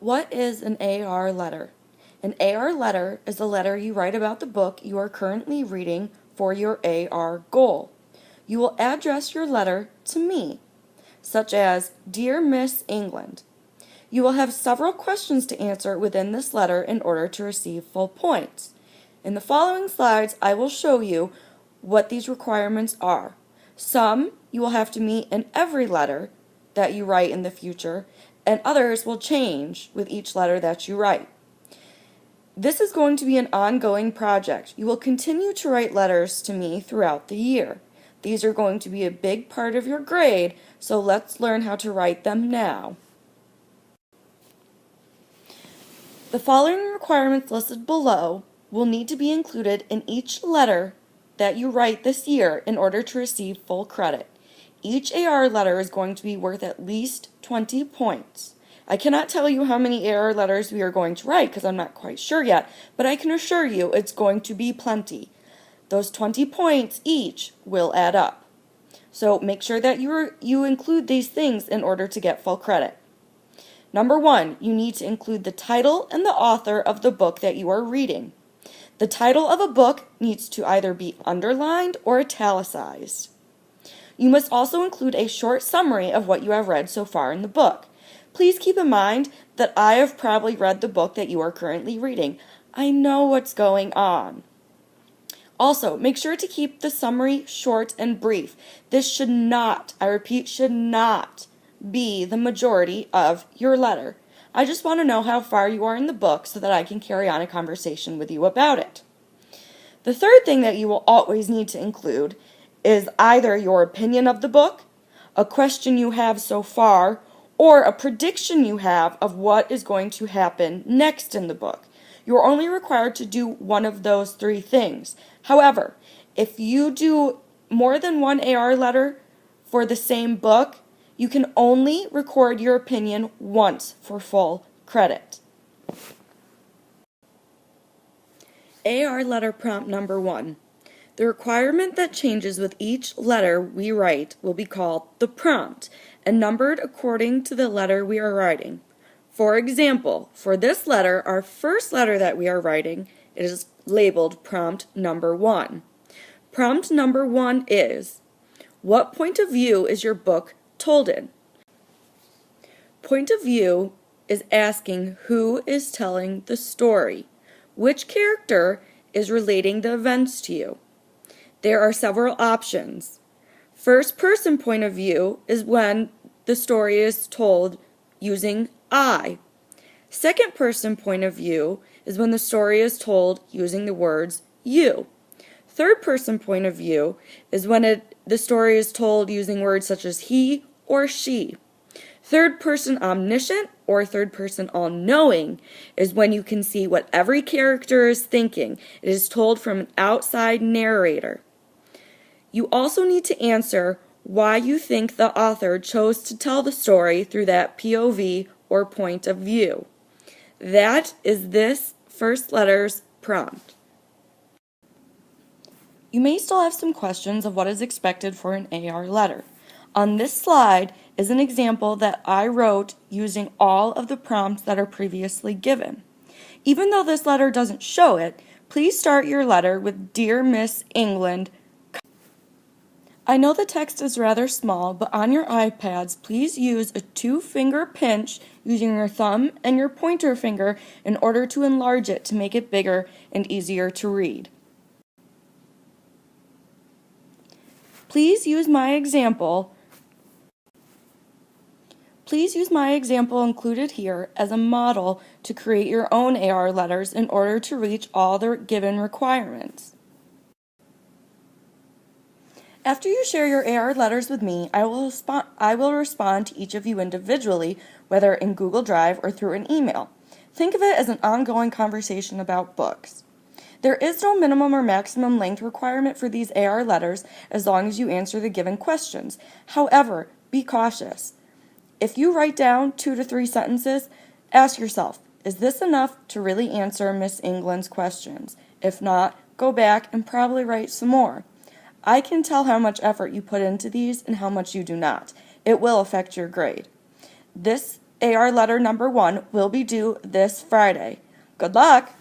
What is an AR letter? An AR letter is a letter you write about the book you are currently reading for your AR goal. You will address your letter to me, such as, Dear Miss England. You will have several questions to answer within this letter in order to receive full points. In the following slides, I will show you what these requirements are. Some you will have to meet in every letter that you write in the future, and others will change with each letter that you write. This is going to be an ongoing project. You will continue to write letters to me throughout the year. These are going to be a big part of your grade, so let's learn how to write them now. The following requirements listed below will need to be included in each letter that you write this year in order to receive full credit. Each AR letter is going to be worth at least 20 points. I cannot tell you how many AR letters we are going to write because I'm not quite sure yet, but I can assure you it's going to be plenty. Those 20 points each will add up. So make sure that you include these things in order to get full credit. Number 1, you need to include the title and the author of the book that you are reading. The title of a book needs to either be underlined or italicized. You must also include a short summary of what you have read so far in the book. Please keep in mind that I have probably read the book that you are currently reading. I know what's going on. Also, make sure to keep the summary short and brief. This should not, I repeat, should not be the majority of your letter. I just want to know how far you are in the book so that I can carry on a conversation with you about it. The third thing that you will always need to include is either your opinion of the book, a question you have so far, or a prediction you have of what is going to happen next in the book. You're only required to do one of those 3 things. However, if you do more than one AR letter for the same book, you can only record your opinion once for full credit. AR letter prompt number 1. The requirement that changes with each letter we write will be called the prompt and numbered according to the letter we are writing. For example, for this letter, our first letter that we are writing, it is labeled prompt number 1. Prompt number 1 is, what point of view is your book told in? Point of view is asking who is telling the story. Which character is relating the events to you? There are several options. First person point of view is when the story is told using I. Second person point of view is when the story is told using the words you. Third person point of view is when the story is told using words such as he or she. Third person omniscient or third person all-knowing is when you can see what every character is thinking. It is told from an outside narrator. You also need to answer why you think the author chose to tell the story through that POV or point of view. That is this first letter's prompt. You may still have some questions of what is expected for an AR letter. On this slide is an example that I wrote using all of the prompts that are previously given. Even though this letter doesn't show it, please start your letter with Dear Miss England. I know the text is rather small, but on your iPads, please use a 2-finger pinch using your thumb and your pointer finger in order to enlarge it to make it bigger and easier to read. Please use my example included here as a model to create your own AR letters in order to reach all the given requirements. After you share your AR letters with me, I will respond to each of you individually, whether in Google Drive or through an email. Think of it as an ongoing conversation about books. There is no minimum or maximum length requirement for these AR letters as long as you answer the given questions. However, be cautious. If you write down 2 to 3 sentences, ask yourself, is this enough to really answer Miss England's questions? If not, go back and probably write some more. I can tell how much effort you put into these and how much you do not. It will affect your grade. This AR letter number 1 will be due this Friday. Good luck!